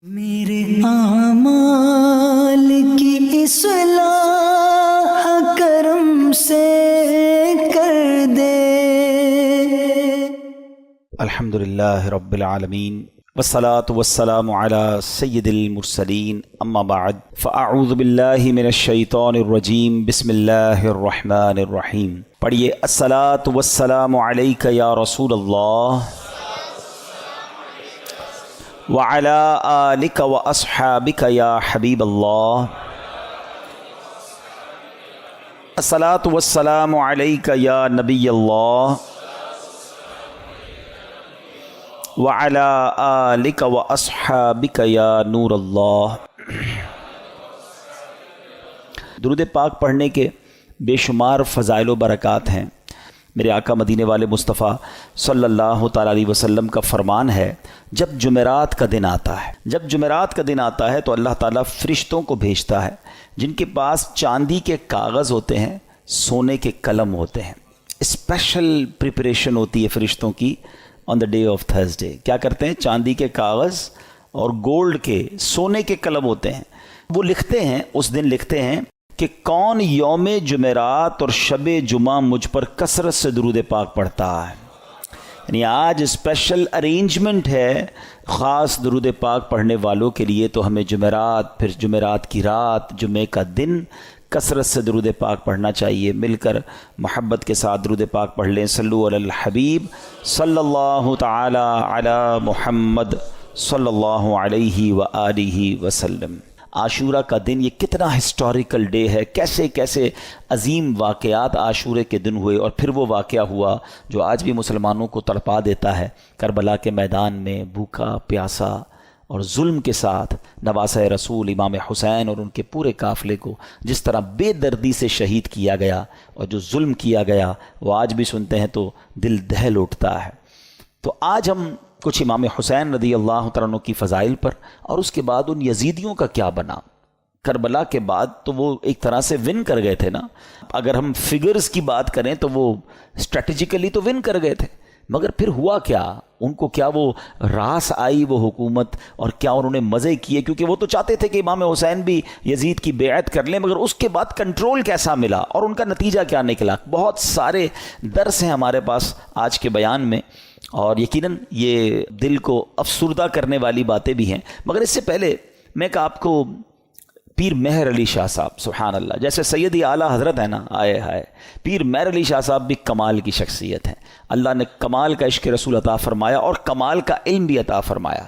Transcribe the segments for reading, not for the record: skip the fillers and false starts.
میرے اعمال کی اصلاح کرم سے کر دے۔ الحمدللہ رب العالمین والصلاة والسلام علی سید المرسلین، اما بعد فاعوذ باللہ من الشیطان الرجیم، بسم اللہ الرحمن الرحیم۔ پڑھیے، الصلاة والسلام علیک یا رسول اللہ وعلی آلک واصحابک یا حبیب اللہ۔ الصلاة والسلام علیک یا نبی اللہ وعلی آلک واصحابک یا نور اللہ۔ درود پاک پڑھنے کے بے شمار فضائل و برکات ہیں۔ میرے آقا مدینے والے مصطفیٰ صلی اللہ تعالیٰ علیہ وسلم کا فرمان ہے، جب جمعرات کا دن آتا ہے تو اللہ تعالیٰ فرشتوں کو بھیجتا ہے جن کے پاس چاندی کے کاغذ ہوتے ہیں، سونے کے قلم ہوتے ہیں۔ اسپیشل پریپریشن ہوتی ہے فرشتوں کی آن دا ڈے آف تھرسڈے۔ کیا کرتے ہیں؟ چاندی کے کاغذ اور گولڈ کے، سونے کے قلم ہوتے ہیں۔ وہ لکھتے ہیں، اس دن لکھتے ہیں کہ کون یوم جمعرات اور شب جمعہ مجھ پر کثرت سے درود پاک پڑھتا ہے۔ یعنی آج اسپیشل ارینجمنٹ ہے خاص درود پاک پڑھنے والوں کے لیے، تو ہمیں جمعرات، پھر جمعرات کی رات، جمعے کا دن کثرت سے درود پاک پڑھنا چاہیے۔ مل کر محبت کے ساتھ درود پاک پڑھ لیں۔ صلو علی الحبیب صلی اللہ تعالی علی محمد صلی اللہ علیہ وآلہ وسلم۔ عاشورہ کا دن یہ کتنا ہسٹوریکل ڈے ہے، کیسے کیسے عظیم واقعات عاشورے کے دن ہوئے، اور پھر وہ واقعہ ہوا جو آج بھی مسلمانوں کو تڑپا دیتا ہے۔ کربلا کے میدان میں بھوکا پیاسا اور ظلم کے ساتھ نواسہ رسول امام حسین اور ان کے پورے قافلے کو جس طرح بے دردی سے شہید کیا گیا، اور جو ظلم کیا گیا وہ آج بھی سنتے ہیں تو دل دہل اٹھتا ہے۔ تو آج ہم کچھ امام حسین رضی اللہ تعالیٰ عنہ کی فضائل پر، اور اس کے بعد ان یزیدیوں کا کیا بنا۔ کربلا کے بعد تو وہ ایک طرح سے ون کر گئے تھے نا، اگر ہم فگرز کی بات کریں تو وہ اسٹریٹجیکلی تو ون کر گئے تھے، مگر پھر ہوا کیا؟ ان کو کیا وہ راس آئی وہ حکومت، اور کیا انہوں نے مزے کیے؟ کیونکہ وہ تو چاہتے تھے کہ امام حسین بھی یزید کی بیعت کر لیں، مگر اس کے بعد کنٹرول کیسا ملا اور ان کا نتیجہ کیا نکلا؟ بہت سارے درس ہیں ہمارے پاس آج کے بیان میں، اور یقیناً یہ دل کو افسردہ کرنے والی باتیں بھی ہیں۔ مگر اس سے پہلے میں کہ آپ کو پیر مہر علی شاہ صاحب، سبحان اللہ، جیسے سیدی اعلیٰ حضرت ہے نا، آئے ہائے، پیر مہر علی شاہ صاحب بھی کمال کی شخصیت ہیں۔ اللہ نے کمال کا عشق رسول عطا فرمایا اور کمال کا علم بھی عطا فرمایا۔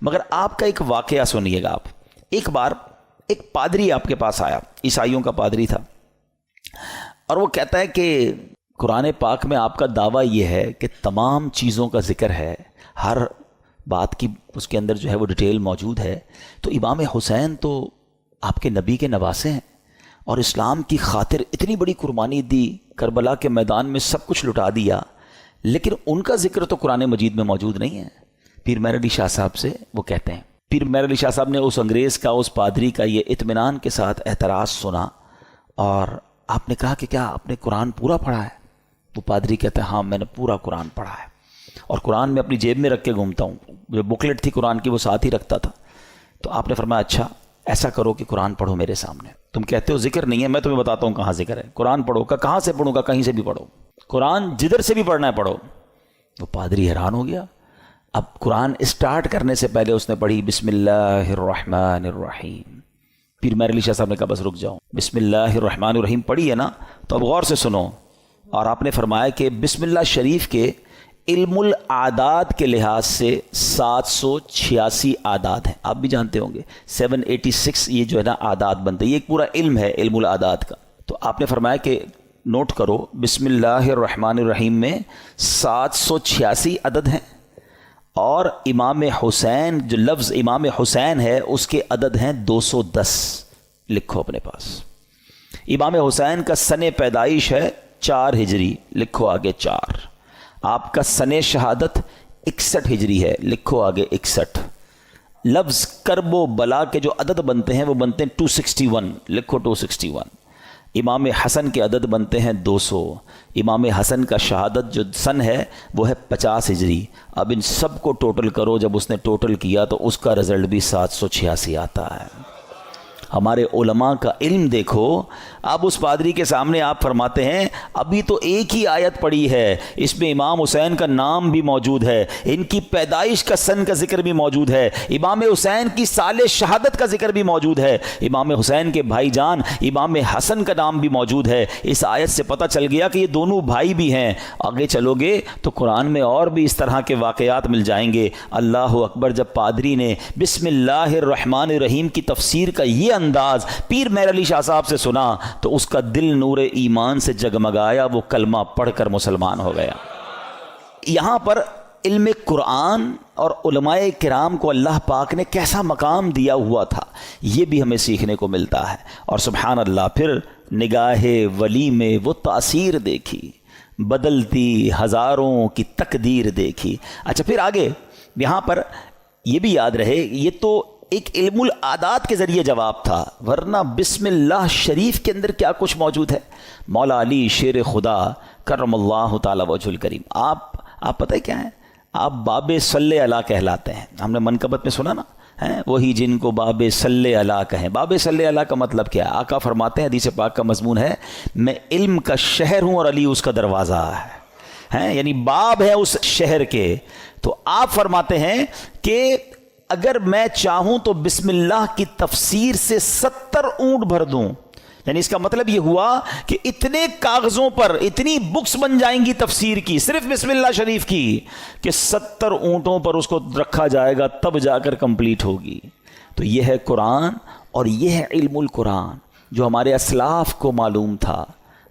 مگر آپ کا ایک واقعہ سنیے گا آپ۔ ایک بار ایک پادری آپ کے پاس آیا، عیسائیوں کا پادری تھا، اور وہ کہتا ہے کہ قرآن پاک میں آپ کا دعویٰ یہ ہے کہ تمام چیزوں کا ذکر ہے، ہر بات کی اس کے اندر جو ہے وہ ڈیٹیل موجود ہے، تو امام حسین تو آپ کے نبی کے نواسے ہیں، اور اسلام کی خاطر اتنی بڑی قربانی دی، کربلا کے میدان میں سب کچھ لٹا دیا، لیکن ان کا ذکر تو قرآن مجید میں موجود نہیں ہے۔ پیر مہر علی شاہ صاحب سے وہ کہتے ہیں، پیر مہر علی شاہ صاحب نے اس انگریز کا، اس پادری کا یہ اطمینان کے ساتھ اعتراض سنا، اور آپ نے کہا کہ کیا آپ نے قرآن پورا پڑھا ہے؟ وہ پادری کہتا ہے، ہاں میں نے پورا قرآن پڑھا ہے، اور قرآن میں اپنی جیب میں رکھ کے گھومتا ہوں، جو بکلیٹ تھی قرآن کی وہ ساتھ ہی رکھتا تھا۔ تو آپ نے فرمایا، اچھا ایسا کرو کہ قرآن پڑھو میرے سامنے، تم کہتے ہو ذکر نہیں ہے، میں تمہیں بتاتا ہوں کہاں ذکر ہے، قرآن پڑھو۔ کا کہاں سے پڑھوں گا؟ کہیں سے بھی پڑھو، قرآن جدھر سے بھی پڑھنا ہے پڑھو۔ وہ پادری حیران ہو گیا۔ اب قرآن اسٹارٹ کرنے سے پہلے اس نے پڑھی بسم اللہ الرحمن الرحیم۔ پیر مہر علی شاہ صاحب نے کہا بس رک جاؤ، بسم اللہ الرحمن الرحیم پڑھی ہے نا، تو اب غور سے سنو۔ اور آپ نے فرمایا کہ بسم اللہ شریف کے علم العادات کے لحاظ سے 786 اعداد ہیں، آپ بھی جانتے ہوں گے 786 یہ جو ہے نا اعداد بنتے ہیں، یہ ایک پورا علم ہے علم العادات کا۔ تو آپ نے فرمایا کہ نوٹ کرو، بسم اللہ الرحمن الرحیم میں 786 عدد ہیں، اور امام حسین جو لفظ امام حسین ہے اس کے عدد ہیں 210، لکھو اپنے پاس۔ امام حسین کا سن پیدائش ہے 4 ہجری، لکھو آگے 4۔ آپ کا سن شہادت 61 ہجری ہے، لکھو آگے 61۔ لفظ کرب و بلا کے جو عدد بنتے ہیں وہ بنتے ہیں 261، لکھو 261۔ امام حسن کے عدد بنتے ہیں 200. امام حسن کا شہادت جو سن ہے وہ ہے 50 ہجری. اب ان سب کو ٹوٹل کرو، جب اس نے ٹوٹل کیا تو اس کا رزلٹ بھی 786 آتا ہے. ہمارے علماء کا علم دیکھو. اب اس پادری کے سامنے آپ فرماتے ہیں ابھی تو ایک ہی آیت پڑھی ہے، اس میں امام حسین کا نام بھی موجود ہے، ان کی پیدائش کا سن کا ذکر بھی موجود ہے، امام حسین کی سال شہادت کا ذکر بھی موجود ہے، امام حسین کے بھائی جان امام حسن کا نام بھی موجود ہے. اس آیت سے پتہ چل گیا کہ یہ دونوں بھائی بھی ہیں. آگے چلو گے تو قرآن میں اور بھی اس طرح کے واقعات مل جائیں گے. اللہ اکبر. جب پادری نے بسم اللہ الرحمن الرحیم کی تفسیر کا یہ انداز پیر مہر علی شاہ صاحب سے سنا تو اس کا دل نور ایمان سے جگمگایا، وہ کلمہ پڑھ کر مسلمان ہو گیا. یہاں پر علم قرآن اور علماء کرام کو اللہ پاک نے کیسا مقام دیا ہوا تھا یہ بھی ہمیں سیکھنے کو ملتا ہے. اور سبحان اللہ، پھر نگاہ ولی میں وہ تاثیر دیکھی، بدلتی ہزاروں کی تقدیر دیکھی. اچھا پھر آگے یہاں پر یہ بھی یاد رہے یہ تو ایک علم العادات کے ذریعے جواب تھا، ورنہ بسم اللہ شریف کے اندر کیا کچھ موجود ہے. مولا علی شیر خدا کرم اللہ تعالی وجہ الکریم، آپ پتہ ہے کیا ہیں؟ آپ باب صلی اللہ کہلاتے ہیں. ہم نے منقبت میں سنا نا، وہی جن کو باب صلی اللہ کہیں. باب صلی اللہ کا مطلب کیا ہے؟ آقا فرماتے ہیں، حدیث پاک کا مضمون ہے، میں علم کا شہر ہوں اور علی اس کا دروازہ ہے. یعنی باب ہے اس شہر کے. تو آپ فرماتے ہیں کہ اگر میں چاہوں تو بسم اللہ کی تفسیر سے 70 اونٹ بھر دوں. یعنی اس کا مطلب یہ ہوا کہ اتنے کاغذوں پر اتنی بکس بن جائیں گی تفسیر کی، صرف بسم اللہ شریف کی، کہ 70 اونٹوں پر اس کو رکھا جائے گا تب جا کر کمپلیٹ ہوگی. تو یہ ہے قرآن اور یہ ہے علم القرآن جو ہمارے اسلاف کو معلوم تھا.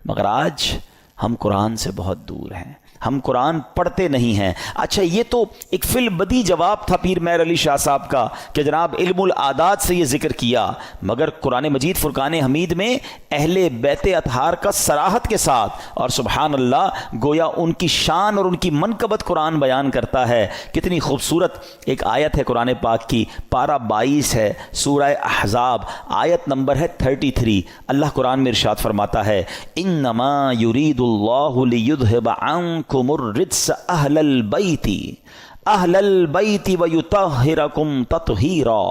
مگر آج ہم قرآن سے بہت دور ہیں، ہم قرآن پڑھتے نہیں ہیں. اچھا یہ تو ایک فی البدی جواب تھا پیر مہر علی شاہ صاحب کا کہ جناب علم العادات سے یہ ذکر کیا، مگر قرآن مجید فرقان حمید میں اہل بیت اطہار کا صراحت کے ساتھ اور سبحان اللہ گویا ان کی شان اور ان کی منقبت قرآن بیان کرتا ہے. کتنی خوبصورت ایک آیت ہے قرآن پاک کی، پارہ 22 ہے، سورہ احزاب، آیت نمبر ہے 33. اللہ قرآن میں ارشاد فرماتا ہے انما یرید اللہ لیذھب عنکم الرجس اہل البیت ویطہرکم تطہیرا.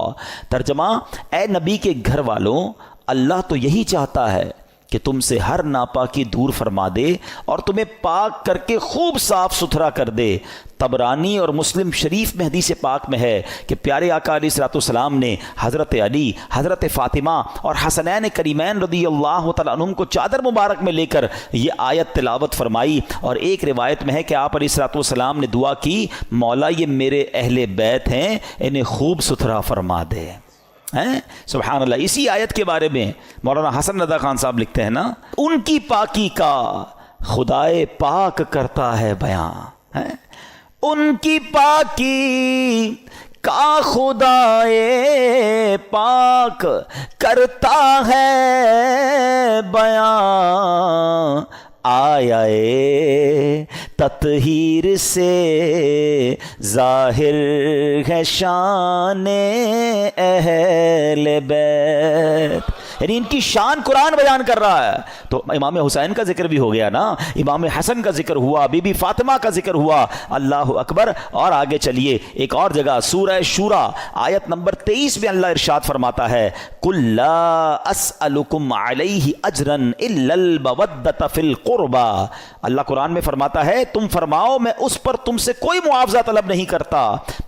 ترجمہ، اے نبی کے گھر والوں، اللہ تو یہی چاہتا ہے کہ تم سے ہر ناپاکی دور فرما دے اور تمہیں پاک کر کے خوب صاف ستھرا کر دے. طبرانی اور مسلم شریف میں حدیث پاک میں ہے کہ پیارے آقا علیہ الصلوۃ والسلام نے حضرت علی، حضرت فاطمہ اور حسنین کریمین رضی اللہ تعالیٰ عنہم کو چادر مبارک میں لے کر یہ آیت تلاوت فرمائی. اور ایک روایت میں ہے کہ آپ علیہ الصلوۃ والسلام نے دعا کی، مولا یہ میرے اہل بیت ہیں، انہیں خوب ستھرا فرما دے. سبحان اللہ. اسی آیت کے بارے میں مولانا حسن رضا خان صاحب لکھتے ہیں نا، ان کی پاکی کا خدائے پاک کرتا ہے بیان. ان کی پاکی کا خدائے پاک کرتا ہے بیان، آیا تطہیر سے ظاہر ہے شان اہل بیت. یعنی ان کی شان قرآن بیان کر رہا ہے. تو امام حسین کا ذکر بھی ہو گیا نا، امام حسن کا ذکر ہوا، بی بی فاطمہ کا ذکر ہوا. اللہ اکبر. اور آگے چلیے ایک اور جگہ سورہ شورى آیت نمبر 23 میں اللہ ارشاد فرماتا ہے قُلْ لَا أَسْأَلُكُمْ عَلَيْهِ أَجْرًا إِلَّا الْمَوَدَّةَ فِي الْقُرْبَى. اللہ قرآن میں فرماتا ہے تم فرماؤ میں اس پر تم سے کوئی معاوضہ طلب نہیں کرتا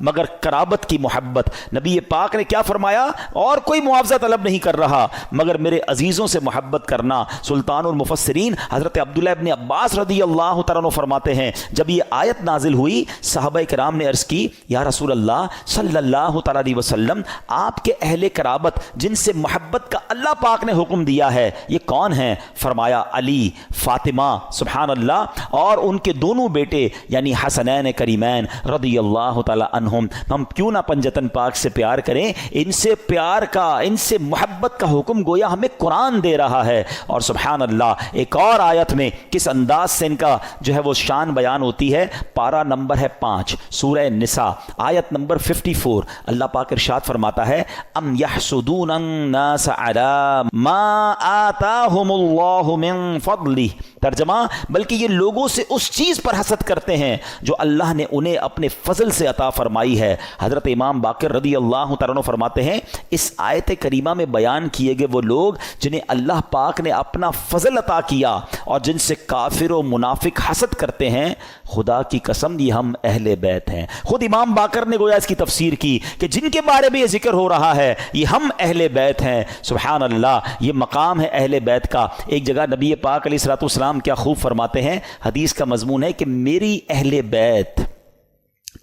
مگر قرابت کی محبت. نبی پاک نے کیا فرمایا؟ اور کوئی معاوضہ طلب نہیں کر رہا مگر میرے عزیزوں سے محبت کرنا. سلطان المفسرین حضرت عبداللہ ابن عباس رضی اللہ تعالیٰ عنہ فرماتے ہیں جب یہ آیت نازل ہوئی صحابہ کرام نے عرض کی یا رسول اللہ صلی اللہ تعالیٰ علیہ وسلم آپ کے اہل قرابت جن سے محبت کا اللہ پاک نے حکم دیا ہے یہ کون ہیں؟ فرمایا علی، فاطمہ سبحان اللہ اور ان کے دونوں بیٹے یعنی حسنین کریمین رضی اللہ تعالیٰ عنہم. ہم کیوں نہ پنجتن پاک سے پیار کریں؟ ان سے پیار کا، ان سے محبت کا حکم گویا ہمیں قرآن دے رہا ہے. اور سبحان اللہ ایک اور آیت میں کس انداز سے ان کا جو ہے وہ شان بیان ہوتی ہے. پارہ نمبر ہے 5 سورہ نساء آیت نمبر 54. اللہ پاک ارشاد فرماتا ہے ام یحسدون الناس علی ما آتاہم اللہ من فضلہ. ترجمہ بلکہ یہ لوگوں سے اس چیز پر حسد کرتے ہیں جو اللہ نے انہیں اپنے فضل سے عطا فرمائی ہے. حضرت امام باقر رضی اللہ تعالیٰ عنہ فرماتے ہیں اس آیت کریمہ میں بیان کیے گئے وہ لوگ جنہیں اللہ پاک نے اپنا فضل عطا کیا اور جن سے کافر و منافق حسد کرتے ہیں، خدا کی قسم یہ ہم اہل بیت ہیں. خود امام باقر نے گویا اس کی تفسیر کی کہ جن کے بارے میں یہ ذکر ہو رہا ہے یہ ہم اہل بیت ہیں. سبحان اللہ یہ مقام ہے اہل بیت کا. ایک جگہ نبی پاک علیہ الصلوۃ والسلام کیا خوب فرماتے ہیں، حدیث کا مضمون ہے کہ میری اہل بیت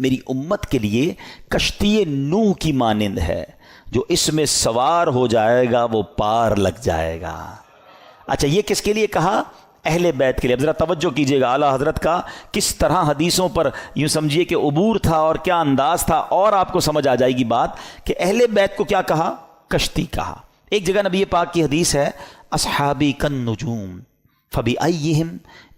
میری امت کے لیے کشتی نوح کی مانند ہے، جو اس میں سوار ہو جائے گا وہ پار لگ جائے گا. اچھا یہ کس کے لیے کہا؟ اہل بیت کے لیے. اب ذرا توجہ کیجئے گا اعلیٰ حضرت کا کس طرح حدیثوں پر یوں سمجھیے کہ عبور تھا اور کیا انداز تھا، اور آپ کو سمجھ آ جائے گی بات کہ اہل بیت کو کیا کہا؟ کشتی کہا. ایک جگہ نبی پاک کی حدیث ہے اصحابی کالنجوم فبأیہم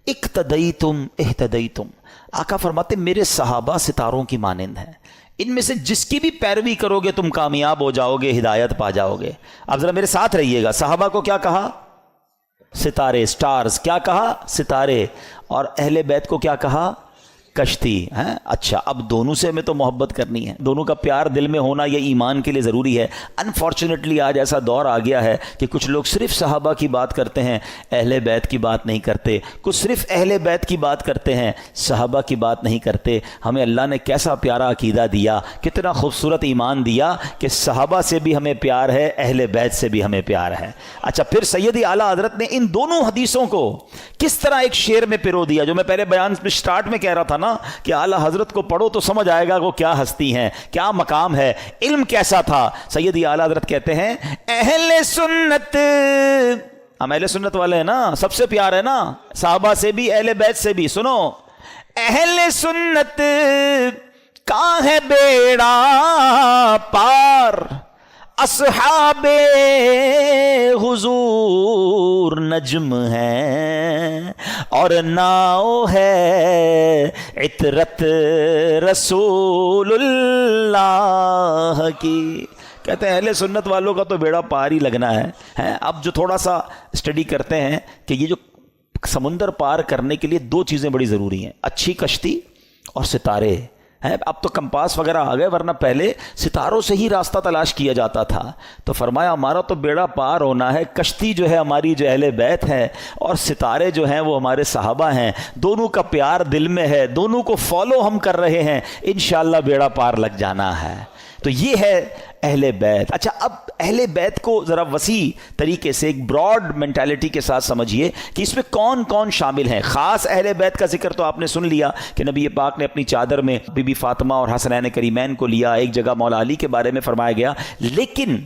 اقتدیتم اہتدیتم. آقا فرماتے میرے صحابہ ستاروں کی مانند ہیں، ان میں سے جس کی بھی پیروی کرو گے تم کامیاب ہو جاؤ گے، ہدایت پا جاؤ گے. اب ذرا میرے ساتھ رہیے گا. صحابہ کو کیا کہا؟ ستارے، سٹارز. کیا کہا؟ ستارے. اور اہل بیت کو کیا کہا؟ کشتی. ہیں اچھا اب دونوں سے ہمیں تو محبت کرنی ہے، دونوں کا پیار دل میں ہونا یہ ایمان کے لیے ضروری ہے. انفارچونیٹلی آج ایسا دور آ گیا ہے کہ کچھ لوگ صرف صحابہ کی بات کرتے ہیں، اہل بیت کی بات نہیں کرتے. کچھ صرف اہل بیت کی بات کرتے ہیں، صحابہ کی بات نہیں کرتے. ہمیں اللہ نے کیسا پیارا عقیدہ دیا، کتنا خوبصورت ایمان دیا کہ صحابہ سے بھی ہمیں پیار ہے، اہل بیت سے بھی ہمیں پیار ہے. اچھا پھر سیدی اعلیٰ حضرت نے ان دونوں حدیثوں کو کس طرح ایک شعر میں پرو دیا، جو میں پہلے بیان میں سٹارٹ میں کہہ رہا تھا نا کہ اعلیٰ حضرت کو پڑھو تو سمجھ آئے گا وہ کیا ہستی ہیں، کیا مقام ہے، علم کیسا تھا. سیدی اعلیٰ حضرت کہتے ہیں اہل سنت، ہم اہل سنت والے ہیں نا، سب سے پیار ہے نا، صحابہ سے بھی اہل بیت سے بھی. سنو اہل سنت کا ہے بیڑا پار، اصحاب حضور نجم ہیں اور ناؤ ہے عطرت رسول اللہ کی. کہتے ہیں اہل سنت والوں کا تو بیڑا پار ہی لگنا ہے. اب جو تھوڑا سا اسٹڈی کرتے ہیں کہ یہ جو سمندر پار کرنے کے لیے دو چیزیں بڑی ضروری ہیں، اچھی کشتی اور ستارے ہیں. اب تو کمپاس وغیرہ آ گئے، ورنہ پہلے ستاروں سے ہی راستہ تلاش کیا جاتا تھا. تو فرمایا ہمارا تو بیڑا پار ہونا ہے، کشتی جو ہے ہماری جو اہل بیت ہے اور ستارے جو ہیں وہ ہمارے صحابہ ہیں. دونوں کا پیار دل میں ہے، دونوں کو فالو ہم کر رہے ہیں، انشاءاللہ بیڑا پار لگ جانا ہے. تو یہ ہے اہل بیت. اچھا اب اہل بیت کو ذرا وسیع طریقے سے ایک براڈ مینٹالٹی کے ساتھ سمجھیے کہ اس میں کون کون شامل ہیں. خاص اہل بیت کا ذکر تو آپ نے سن لیا کہ نبی پاک نے اپنی چادر میں بی بی فاطمہ اور حسنین کریمین کو لیا، ایک جگہ مولا علی کے بارے میں فرمایا گیا. لیکن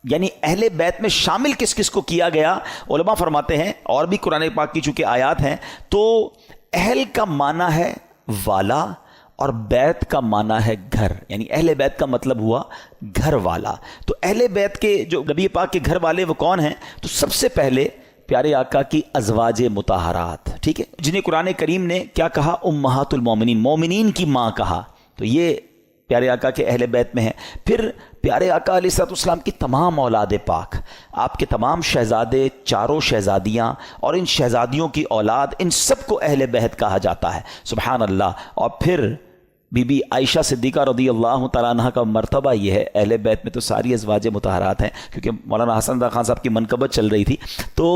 یعنی اہل بیت میں شامل کس کس کو کیا گیا؟ علماء فرماتے ہیں، اور بھی قرآن پاک کی چونکہ آیات ہیں، تو اہل کا معنی ہے والا اور بیت کا معنی ہے گھر. یعنی اہل بیت کا مطلب ہوا گھر والا. تو اہل بیت کے جو نبی پاک کے گھر والے وہ کون ہیں؟ تو سب سے پہلے پیارے آقا کی ازواج مطہرات، ٹھیک ہے، جنہیں قرآن کریم نے کیا کہا؟ امہات المومنین، مومنین کی ماں کہا. تو یہ پیارے آقا کے اہل بیت میں ہیں. پھر پیارے آقا علیہ السلام کی تمام اولاد پاک، آپ کے تمام شہزادے، چاروں شہزادیاں اور ان شہزادیوں کی اولاد، ان سب کو اہل بیت کہا جاتا ہے. سبحان اللہ. اور پھر بی بی عائشہ صدیقہ رضی اللہ تعالیٰ عنہ کا مرتبہ یہ ہے. اہل بیت میں تو ساری ازواج مطہرات ہیں، کیونکہ مولانا حسن رضا خان صاحب کی منقبت چل رہی تھی. تو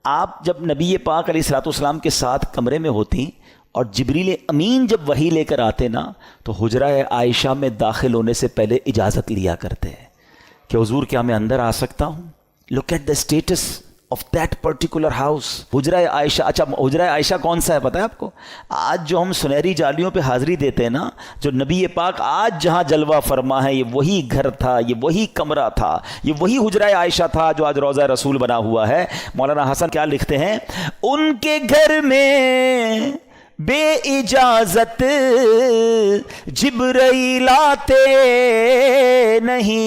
آپ جب نبی پاک علیہ السلام کے ساتھ کمرے میں ہوتی اور جبریل امین جب وحی لے کر آتے نا، تو حجرہ عائشہ میں داخل ہونے سے پہلے اجازت لیا کرتے ہیں کہ حضور کیا میں اندر آ سکتا ہوں؟ Look at the status of that particular house. حجرہ عائشہ. اچھا حجرہ عائشہ کون سا ہے پتہ ہے آپ کو؟ آج جو ہم سنہری جالیوں پہ حاضری دیتے ہیں نا، جو نبی پاک آج جہاں جلوہ فرما ہے، یہ وہی گھر تھا، یہ وہی کمرہ تھا، یہ وہی حجرہ عائشہ تھا جو آج روضہ رسول بنا ہوا ہے. مولانا حسن کیا لکھتے ہیں؟ ان کے گھر میں بے اجازت جبرائیل آتے نہیں،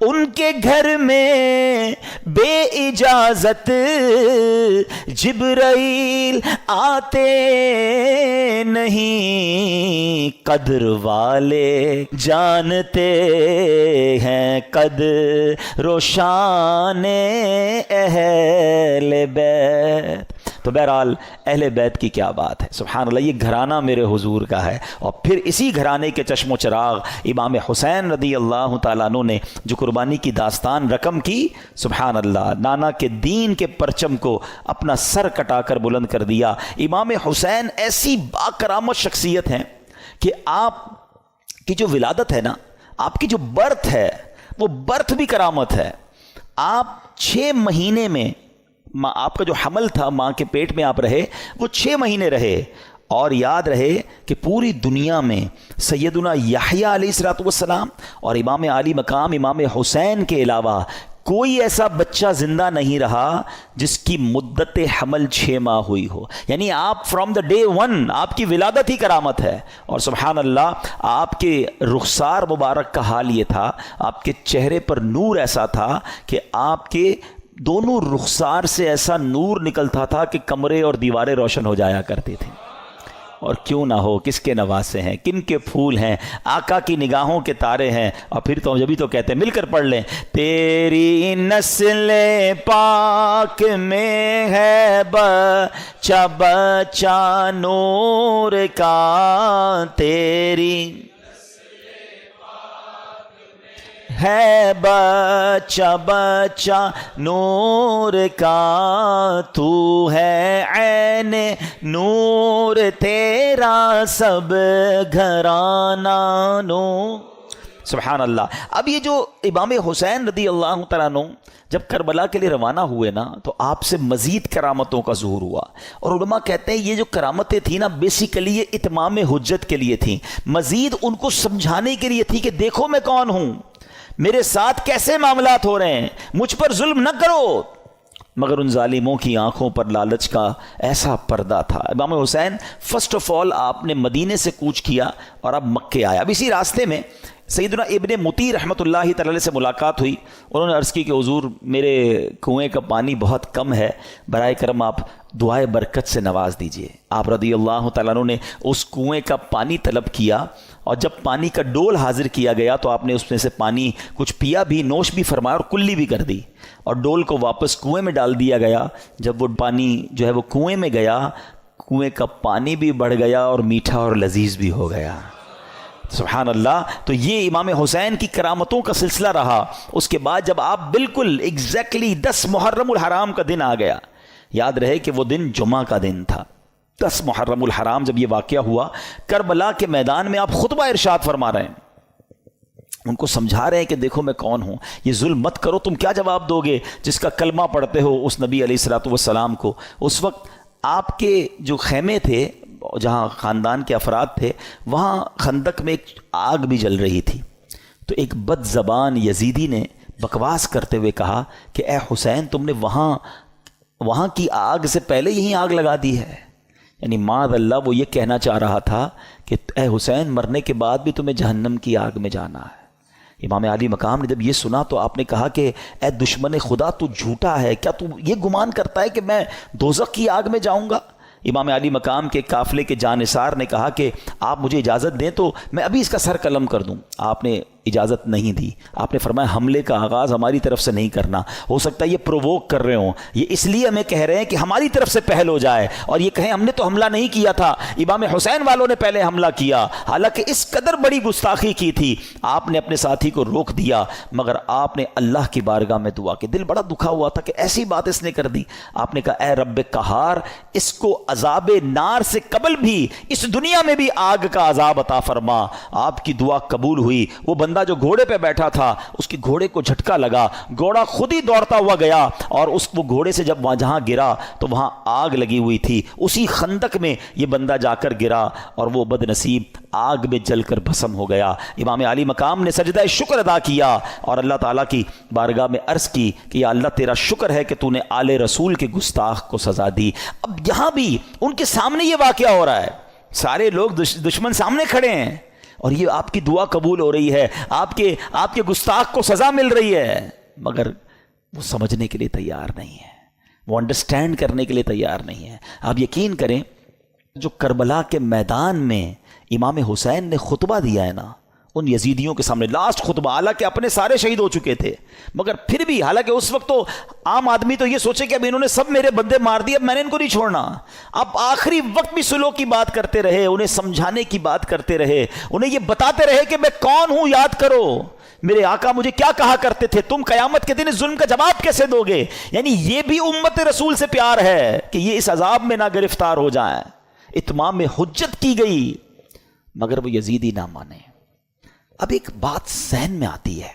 ان کے گھر میں بے اجازت جبرائیل آتے نہیں، قدر والے جانتے ہیں قدر و شان اہل بیت۔ تو بہرحال اہل بیت کی کیا بات ہے، سبحان اللہ، یہ گھرانہ میرے حضور کا ہے، اور پھر اسی گھرانے کے چشم و چراغ امام حسین رضی اللہ تعالیٰ عنہ نے جو قربانی کی داستان رقم کی، سبحان اللہ، نانا کے دین کے پرچم کو اپنا سر کٹا کر بلند کر دیا۔ امام حسین ایسی باکرامت شخصیت ہیں کہ آپ کی جو ولادت ہے نا، آپ کی جو برتھ ہے، وہ برتھ بھی کرامت ہے۔ آپ 6 مہینے میں، آپ کا جو حمل تھا، ماں کے پیٹ میں آپ رہے، وہ 6 مہینے رہے، اور یاد رہے کہ پوری دنیا میں سیدنا یحییٰ علیہ السلام اور امام عالی مقام امام حسین کے علاوہ کوئی ایسا بچہ زندہ نہیں رہا جس کی مدت حمل 6 ماہ ہوئی ہو۔ یعنی آپ فرام دا ڈے 1 آپ کی ولادت ہی کرامت ہے۔ اور سبحان اللہ، آپ کے رخسار مبارک کا حال یہ تھا، آپ کے چہرے پر نور ایسا تھا کہ آپ کے دونوں رخسار سے ایسا نور نکلتا تھا کہ کمرے اور دیواریں روشن ہو جایا کرتی تھیں۔ اور کیوں نہ ہو، کس کے نواسے ہیں، کن کے پھول ہیں، آقا کی نگاہوں کے تارے ہیں۔ اور پھر تو جبھی تو کہتے ہیں، مل کر پڑھ لیں، تیری نسل پاک میں ہے بچہ بچہ نور کا، تیری ہے بچہ بچہ نور کا، تو ہے عین نور تیرا سب گھرانہ نور۔ سبحان اللہ۔ اب یہ جو امام حسین رضی اللہ تعالیٰ عنہ جب کربلا کے لیے روانہ ہوئے نا، تو آپ سے مزید کرامتوں کا ظہور ہوا، اور علماء کہتے ہیں یہ جو کرامتیں تھیں نا، بیسیکلی یہ اتمام حجت کے لیے تھیں، مزید ان کو سمجھانے کے لیے تھی کہ دیکھو میں کون ہوں، میرے ساتھ کیسے معاملات ہو رہے ہیں، مجھ پر ظلم نہ کرو۔ مگر ان ظالموں کی آنکھوں پر لالچ کا ایسا پردہ تھا۔ امام حسین فرسٹ آف آل آپ نے مدینے سے کوچ کیا اور اب مکے آیا۔ اب اسی راستے میں سیدنا ابن مطیع رحمۃ اللہ تعالی سے ملاقات ہوئی، انہوں نے عرض کی کہ حضور میرے کنویں کا پانی بہت کم ہے، برائے کرم آپ دعائے برکت سے نواز دیجئے۔ آپ رضی اللہ تعالیٰ عنہ نے اس کنویں کا پانی طلب کیا، اور جب پانی کا ڈول حاضر کیا گیا تو آپ نے اس میں سے پانی کچھ پیا بھی، نوش بھی فرمایا اور کلی بھی کر دی، اور ڈول کو واپس کنویں میں ڈال دیا گیا۔ جب وہ پانی جو ہے وہ کنویں میں گیا، کنویں کا پانی بھی بڑھ گیا اور میٹھا اور لذیذ بھی ہو گیا۔ سبحان اللہ۔ تو یہ امام حسین کی کرامتوں کا سلسلہ رہا۔ اس کے بعد جب آپ بالکل ایگزیکٹلی 10 محرم الحرام کا دن آ گیا، یاد رہے کہ وہ دن جمعہ کا دن تھا، 10 محرم الحرام جب یہ واقعہ ہوا، کربلا کے میدان میں آپ خطبہ ارشاد فرما رہے ہیں، ان کو سمجھا رہے ہیں کہ دیکھو میں کون ہوں، یہ ظلم مت کرو۔ تم کیا جواب دو گے جس کا کلمہ پڑھتے ہو اس نبی علیہ الصلوۃ والسلام کو؟ اس وقت آپ کے جو خیمے تھے، جہاں خاندان کے افراد تھے، وہاں خندق میں ایک آگ بھی جل رہی تھی۔ تو ایک بد زبان یزیدی نے بکواس کرتے ہوئے کہا کہ اے حسین، تم نے وہاں کی آگ سے پہلے یہیں آگ لگا دی ہے۔ یعنی معاذ اللہ وہ یہ کہنا چاہ رہا تھا کہ اے حسین، مرنے کے بعد بھی تمہیں جہنم کی آگ میں جانا ہے۔ امام علی مقام نے جب یہ سنا تو آپ نے کہا کہ اے دشمن خدا، تو جھوٹا ہے، کیا تو یہ گمان کرتا ہے کہ میں دوزخ کی آگ میں جاؤں گا؟ امام علی مقام کے قافلے کے جانثار نے کہا کہ آپ مجھے اجازت دیں تو میں ابھی اس کا سر قلم کر دوں۔ آپ نے اجازت نہیں دی، آپ نے فرمایا حملے کا آغاز ہماری طرف سے نہیں کرنا، ہو سکتا ہے یہ پرووک کر رہے ہوں، یہ اس لیے ہمیں کہہ رہے ہیں کہ ہماری طرف سے پہل ہو جائے، اور یہ کہیں ہم نے تو حملہ نہیں کیا تھا، امام حسین والوں نے پہلے حملہ کیا۔ حالانکہ اس قدر بڑی گستاخی کی تھی، آپ نے اپنے ساتھی کو روک دیا، مگر آپ نے اللہ کی بارگاہ میں دعا کی۔ دل بڑا دکھا ہوا تھا کہ ایسی بات اس نے کر دی۔ آپ نے کہا اے رب قہار، اس کو عذاب نار سے قبل بھی اس دنیا میں بھی آگ کا عذاب عطا فرما۔ آپ کی دعا قبول ہوئی۔ وہ بندہ جو گھوڑے پہ بیٹھا تھا، اس کی گھوڑے کو جھٹکا لگا، گھوڑا خود ہی دوڑتا ہوا گیا، اور وہ گھوڑے سے جب جہاں گرا تو وہاں آگ لگی ہوئی تھی۔ اسی خندق میں یہ بندہ جا کر گرا، اور وہ بد نصیب آگ میں جل کر بھسم ہو گیا۔ امام علی مقام نے سجدہ شکر ادا کیا اور اللہ تعالیٰ کی بارگاہ میں عرض کی کہ یا اللہ، تیرا شکر ہے کہ تو نے آل رسول کے گستاخ کو سزا دی۔ اب یہاں بھی ان کے سامنے یہ واقعہ ہو رہا ہے، سارے لوگ دشمن سامنے کھڑے ہیں، اور یہ آپ کی دعا قبول ہو رہی ہے, آپ کے گستاخ کو سزا مل رہی ہے, مگر وہ سمجھنے کے لیے تیار نہیں ہے, وہ انڈرسٹینڈ کرنے کے لیے تیار نہیں ہے. آپ یقین کریں, جو کربلا کے میدان میں امام حسین نے خطبہ دیا ہے نا ان یزیدیوں کے سامنے, لاسٹ خطبہ, حالانکہ اپنے سارے شہید ہو چکے تھے, مگر پھر بھی, حالانکہ اس وقت تو عام آدمی تو یہ سوچے کہ اب انہوں نے سب میرے بندے مار دیے, اب میں نے ان کو نہیں چھوڑنا. اب آخری وقت بھی سلو کی بات کرتے رہے, انہیں سمجھانے کی بات کرتے رہے, انہیں یہ بتاتے رہے کہ میں کون ہوں, یاد کرو میرے آقا مجھے کیا کہا کرتے تھے, تم قیامت کے دن اس ظلم کا جواب کیسے دو گے. یعنی یہ بھی امت رسول سے پیار ہے کہ یہ اس عذاب میں نہ گرفتار ہو جائیں. اتمام حجت کی گئی مگر وہ یزیدی نہ مانے. اب ایک بات ذہن میں آتی ہے,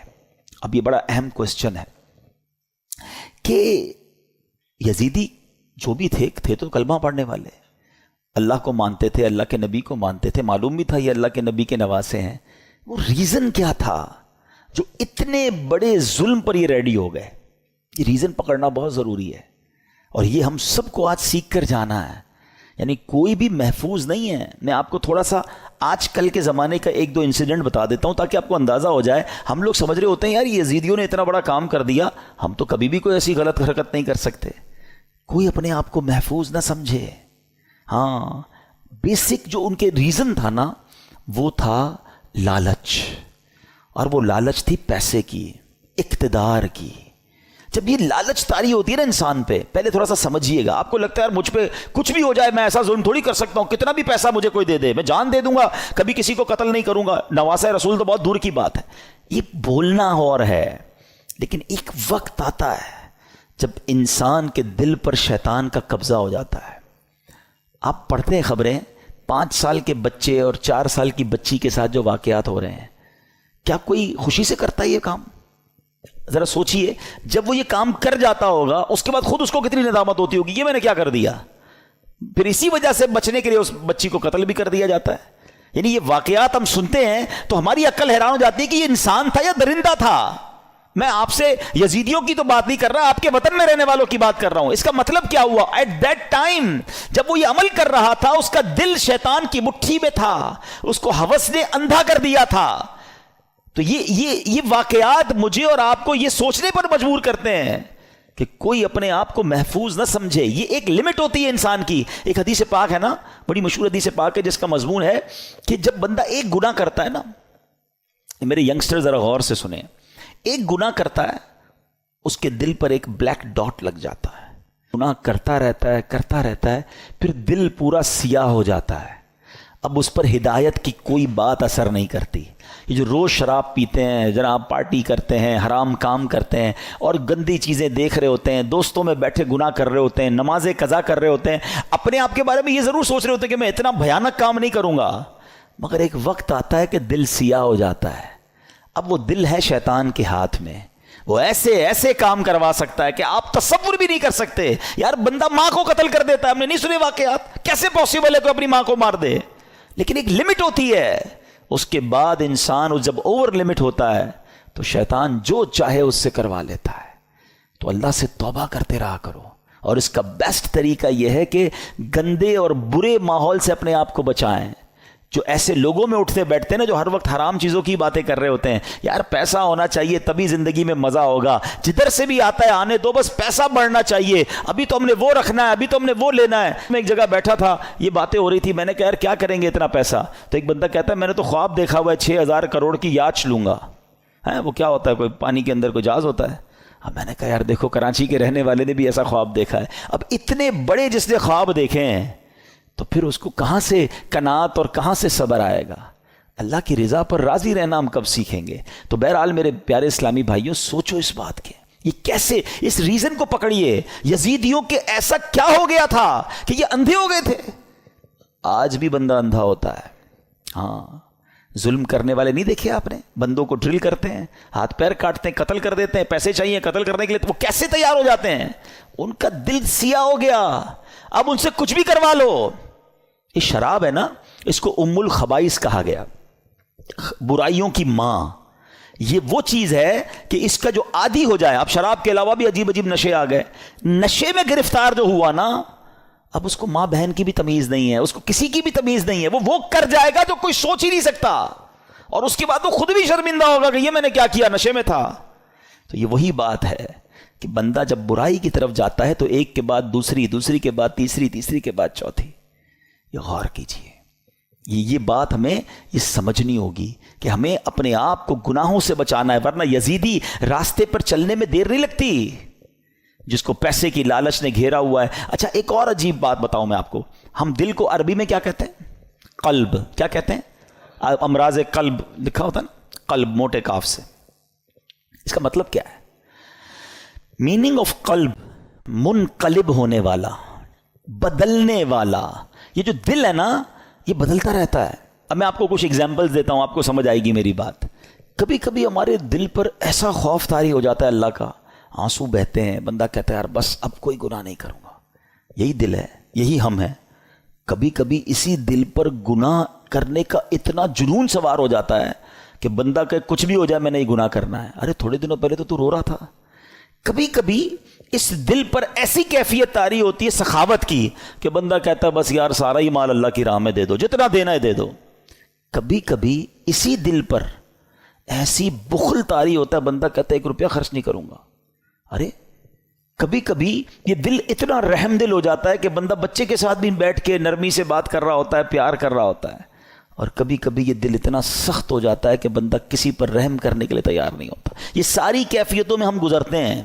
اب یہ بڑا اہم کوسچن ہے کہ یزیدی جو بھی تھے تو کلمہ پڑھنے والے, اللہ کو مانتے تھے, اللہ کے نبی کو مانتے تھے, معلوم بھی تھا یہ اللہ کے نبی کے نواسے ہیں. وہ ریزن کیا تھا جو اتنے بڑے ظلم پر یہ ریڈی ہو گئے؟ یہ ریزن پکڑنا بہت ضروری ہے, اور یہ ہم سب کو آج سیکھ کر جانا ہے. یعنی کوئی بھی محفوظ نہیں ہے. میں آپ کو تھوڑا سا آج کل کے زمانے کا ایک دو انسیڈنٹ بتا دیتا ہوں تاکہ آپ کو اندازہ ہو جائے. ہم لوگ سمجھ رہے ہوتے ہیں یار یہ یزیدیوں نے اتنا بڑا کام کر دیا, ہم تو کبھی بھی کوئی ایسی غلط حرکت نہیں کر سکتے. کوئی اپنے آپ کو محفوظ نہ سمجھے. ہاں, بیسک جو ان کے ریزن تھا نا وہ تھا لالچ, اور وہ لالچ تھی پیسے کی, اقتدار کی. جب یہ لالچ طاری ہوتی ہے نا انسان پہ, پہلے تھوڑا سا سمجھیے گا. آپ کو لگتا ہے یار مجھ پہ کچھ بھی ہو جائے میں ایسا ظلم تھوڑی کر سکتا ہوں, کتنا بھی پیسہ مجھے کوئی دے دے میں جان دے دوں گا, کبھی کسی کو قتل نہیں کروں گا, نواسہ رسول تو بہت دور کی بات ہے. یہ بولنا اور ہے, لیکن ایک وقت آتا ہے جب انسان کے دل پر شیطان کا قبضہ ہو جاتا ہے. آپ پڑھتے ہیں خبریں, 5 سال کے بچے اور 4 سال کی بچی کے ساتھ جو واقعات ہو رہے ہیں, کیا کوئی خوشی سے کرتا ہے یہ کام؟ ذرا سوچئے, جب وہ یہ کام کر جاتا ہوگا اس کے بعد خود اس کو کتنی ندامت ہوتی ہوگی, یہ میں نے کیا کر دیا. پھر اسی وجہ سے بچنے کے لیے اس بچی کو قتل بھی کر دیا جاتا ہے. یعنی یہ واقعات ہم سنتے ہیں تو ہماری عقل حیران ہو جاتی ہے کہ یہ انسان تھا یا درندہ تھا. میں آپ سے یزیدیوں کی تو بات نہیں کر رہا, آپ کے وطن میں رہنے والوں کی بات کر رہا ہوں. اس کا مطلب کیا ہوا؟ ایٹ دیٹ ٹائم جب وہ یہ عمل کر رہا تھا اس کا دل شیطان کی مٹھی میں تھا, اس کو ہوس نے اندھا کر دیا تھا. تو یہ واقعات مجھے اور آپ کو یہ سوچنے پر مجبور کرتے ہیں کہ کوئی اپنے آپ کو محفوظ نہ سمجھے. یہ ایک لمٹ ہوتی ہے انسان کی. ایک حدیث پاک ہے نا, بڑی مشہور حدیث پاک ہے جس کا مضمون ہے کہ جب بندہ ایک گناہ کرتا ہے نا, میرے ینگسٹر ذرا غور سے سنیں, ایک گناہ کرتا ہے اس کے دل پر ایک بلیک ڈاٹ لگ جاتا ہے, گناہ کرتا رہتا ہے, پھر دل پورا سیاہ ہو جاتا ہے. اب اس پر ہدایت کی کوئی بات اثر نہیں کرتی. یہ جو روز شراب پیتے ہیں, جناب پارٹی کرتے ہیں, حرام کام کرتے ہیں اور گندی چیزیں دیکھ رہے ہوتے ہیں, دوستوں میں بیٹھے گناہ کر رہے ہوتے ہیں, نمازیں قضا کر رہے ہوتے ہیں, اپنے آپ کے بارے میں یہ ضرور سوچ رہے ہوتے ہیں کہ میں اتنا بھیانک کام نہیں کروں گا, مگر ایک وقت آتا ہے کہ دل سیاہ ہو جاتا ہے. اب وہ دل ہے شیطان کے ہاتھ میں, وہ ایسے کام کروا سکتا ہے کہ آپ تصور بھی نہیں کر سکتے. یار بندہ ماں کو قتل کر دیتا ہے, ہم نے نہیں سنے واقعات, کیسے پاسبل ہے کہ اپنی ماں کو مار دے. لیکن ایک لمٹ ہوتی ہے, اس کے بعد انسان جب اوور لمٹ ہوتا ہے تو شیطان جو چاہے اس سے کروا لیتا ہے. تو اللہ سے توبہ کرتے رہا کرو, اور اس کا بیسٹ طریقہ یہ ہے کہ گندے اور برے ماحول سے اپنے آپ کو بچائیں. جو ایسے لوگوں میں اٹھتے بیٹھتے ہیں نا جو ہر وقت حرام چیزوں کی باتیں کر رہے ہوتے ہیں, یار پیسہ ہونا چاہیے تبھی زندگی میں مزہ ہوگا, جدھر سے بھی آتا ہے آنے دو, بس پیسہ بڑھنا چاہیے, ابھی تو ہم نے وہ رکھنا ہے, ابھی تو ہم نے وہ لینا ہے. میں ایک جگہ بیٹھا تھا, یہ باتیں ہو رہی تھی, میں نے کہا یار کیا کریں گے اتنا پیسہ؟ تو ایک بندہ کہتا ہے میں نے تو خواب دیکھا ہوا ہے 6,000 کروڑ کی یاچ لوں گا. وہ کیا ہوتا ہے, کوئی پانی کے اندر کوئی جہاز ہوتا ہے؟ اب میں نے کہا یار دیکھو کراچی کے رہنے والے نے بھی ایسا خواب دیکھا ہے. اب اتنے بڑے جس نے خواب دیکھے ہیں تو پھر اس کو کہاں سے قناعت اور کہاں سے صبر آئے گا؟ اللہ کی رضا پر راضی رہنا ہم کب سیکھیں گے؟ تو بہرحال میرے پیارے اسلامی بھائیوں, سوچو اس بات کے, یہ کیسے, اس ریزن کو پکڑیے. یزیدیوں کے ایسا کیا ہو گیا تھا کہ یہ اندھے ہو گئے تھے؟ آج بھی بندہ اندھا ہوتا ہے. ہاں, ظلم کرنے والے نہیں دیکھے آپ نے؟ بندوں کو ڈرل کرتے ہیں, ہاتھ پیر کاٹتے ہیں, قتل کر دیتے ہیں, پیسے چاہیے قتل کرنے کے لیے, تو وہ کیسے تیار ہو جاتے ہیں؟ ان کا دل سیاہ ہو گیا. اب ان سے کچھ بھی کروا لو. یہ شراب ہے نا, اس کو ام الخبائث کہا گیا, برائیوں کی ماں. یہ وہ چیز ہے کہ اس کا جو عادی ہو جائے, اب شراب کے علاوہ بھی عجیب نشے آ گئے, نشے میں گرفتار جو ہوا نا, اب اس کو ماں بہن کی بھی تمیز نہیں ہے, اس کو کسی کی بھی تمیز نہیں ہے, وہ کر جائے گا جو کوئی سوچ ہی نہیں سکتا. اور اس کے بعد وہ خود بھی شرمندہ ہوگا کہ یہ میں نے کیا کیا، نشے میں تھا. تو یہ وہی بات ہے کہ بندہ جب برائی کی طرف جاتا ہے تو ایک کے بعد دوسری، دوسری کے بعد تیسری، تیسری کے بعد چوتھی. یہ غور کیجئے، یہ بات ہمیں یہ سمجھنی ہوگی کہ ہمیں اپنے آپ کو گناہوں سے بچانا ہے، ورنہ یزیدی راستے پر چلنے میں دیر نہیں لگتی جس کو پیسے کی لالچ نے گھیرا ہوا ہے. اچھا ایک اور عجیب بات بتاؤں میں آپ کو، ہم دل کو عربی میں کیا کہتے ہیں؟ قلب. کیا کہتے ہیں؟ امراض قلب لکھا ہوتا ہے نا، قلب موٹے کاف سے. اس کا مطلب کیا ہے؟ میننگ آف قلب منقلب ہونے والا، بدلنے والا. یہ جو دل ہے نا یہ بدلتا رہتا ہے. اب میں آپ کو کچھ ایگزامپلز دیتا ہوں، آپ کو سمجھ آئے گی میری بات. کبھی کبھی ہمارے دل پر ایسا خوف طاری ہو جاتا ہے اللہ کا، آنسو بہتے ہیں، بندہ کہتا ہے یار بس اب کوئی گناہ نہیں کروں گا. یہی دل ہے، یہی ہم ہیں. کبھی کبھی اسی دل پر گناہ کرنے کا اتنا جنون سوار ہو جاتا ہے کہ بندہ کہ کچھ بھی ہو جائے میں نے یہ گناہ کرنا ہے. ارے تھوڑے دنوں پہلے تو رو رہا تھا. کبھی کبھی اس دل پر ایسی کیفیت طاری ہوتی ہے سخاوت کی کہ بندہ کہتا ہے بس یار سارا ہی مال اللہ کی راہ میں دے دو، جتنا دینا ہے دے دو. کبھی کبھی اسی دل پر ایسی بخل طاری ہوتا ہے، بندہ کہتا ہے 1 روپیہ خرچ نہیں کروں گا. ارے کبھی کبھی یہ دل اتنا رحم دل ہو جاتا ہے کہ بندہ بچے کے ساتھ بھی بیٹھ کے نرمی سے بات کر رہا ہوتا ہے، پیار کر رہا ہوتا ہے. اور کبھی کبھی یہ دل اتنا سخت ہو جاتا ہے کہ بندہ کسی پر رحم کرنے کے لیے تیار نہیں ہوتا. یہ ساری کیفیتوں میں ہم گزرتے ہیں.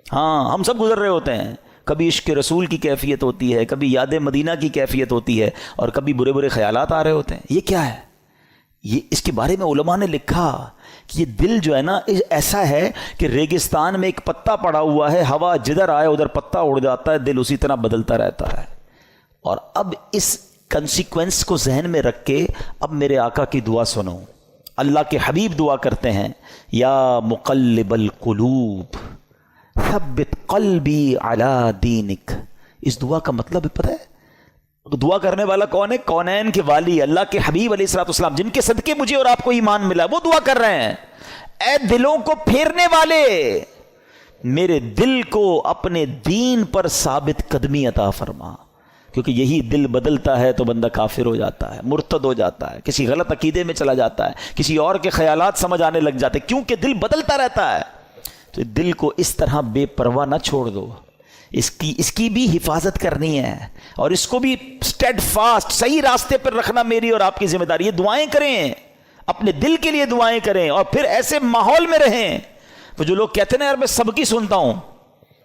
ہاں ہم سب گزر رہے ہوتے ہیں. کبھی عشق رسول کی کیفیت ہوتی ہے، کبھی یاد مدینہ کی کیفیت ہوتی ہے، اور کبھی برے برے خیالات آ رہے ہوتے ہیں. یہ کیا ہے؟ یہ اس کے بارے میں علماء نے لکھا کہ یہ دل جو ہے نا ایسا ہے کہ ریگستان میں ایک پتا پڑا ہوا ہے، ہوا جدھر آئے ادھر پتا اڑ جاتا ہے، دل اسی طرح بدلتا رہتا ہے. اور اب اس کنسیکوینس کو ذہن میں رکھ کے اب میرے آقا کی دعا سنو. اللہ کے حبیب دعا کرتے ہیں، یا مقلب القلوب ثبت قلبی علی دینک. اس دعا کا مطلب پتہ ہے دعا کرنے والا کون ہے؟ کونین کے والی اللہ کے حبیب علیہ الصلوۃ والسلام، جن کے صدقے مجھے اور آپ کو ایمان ملا، وہ دعا کر رہے ہیں. اے دلوں کو پھیرنے والے، میرے دل کو اپنے دین پر ثابت قدمی عطا فرما. کیونکہ یہی دل بدلتا ہے تو بندہ کافر ہو جاتا ہے، مرتد ہو جاتا ہے، کسی غلط عقیدے میں چلا جاتا ہے، کسی اور کے خیالات سمجھ آنے لگ جاتے ہیں، کیونکہ دل بدلتا رہتا ہے. تو دل کو اس طرح بے پرواہ نہ چھوڑ دو، اس کی بھی حفاظت کرنی ہے، اور اس کو بھی اسٹیڈ فاسٹ صحیح راستے پر رکھنا میری اور آپ کی ذمہ داری. یہ دعائیں کریں، اپنے دل کے لیے دعائیں کریں، اور پھر ایسے ماحول میں رہیں. وہ جو لوگ کہتے ہیں نا یار میں سب کی سنتا ہوں،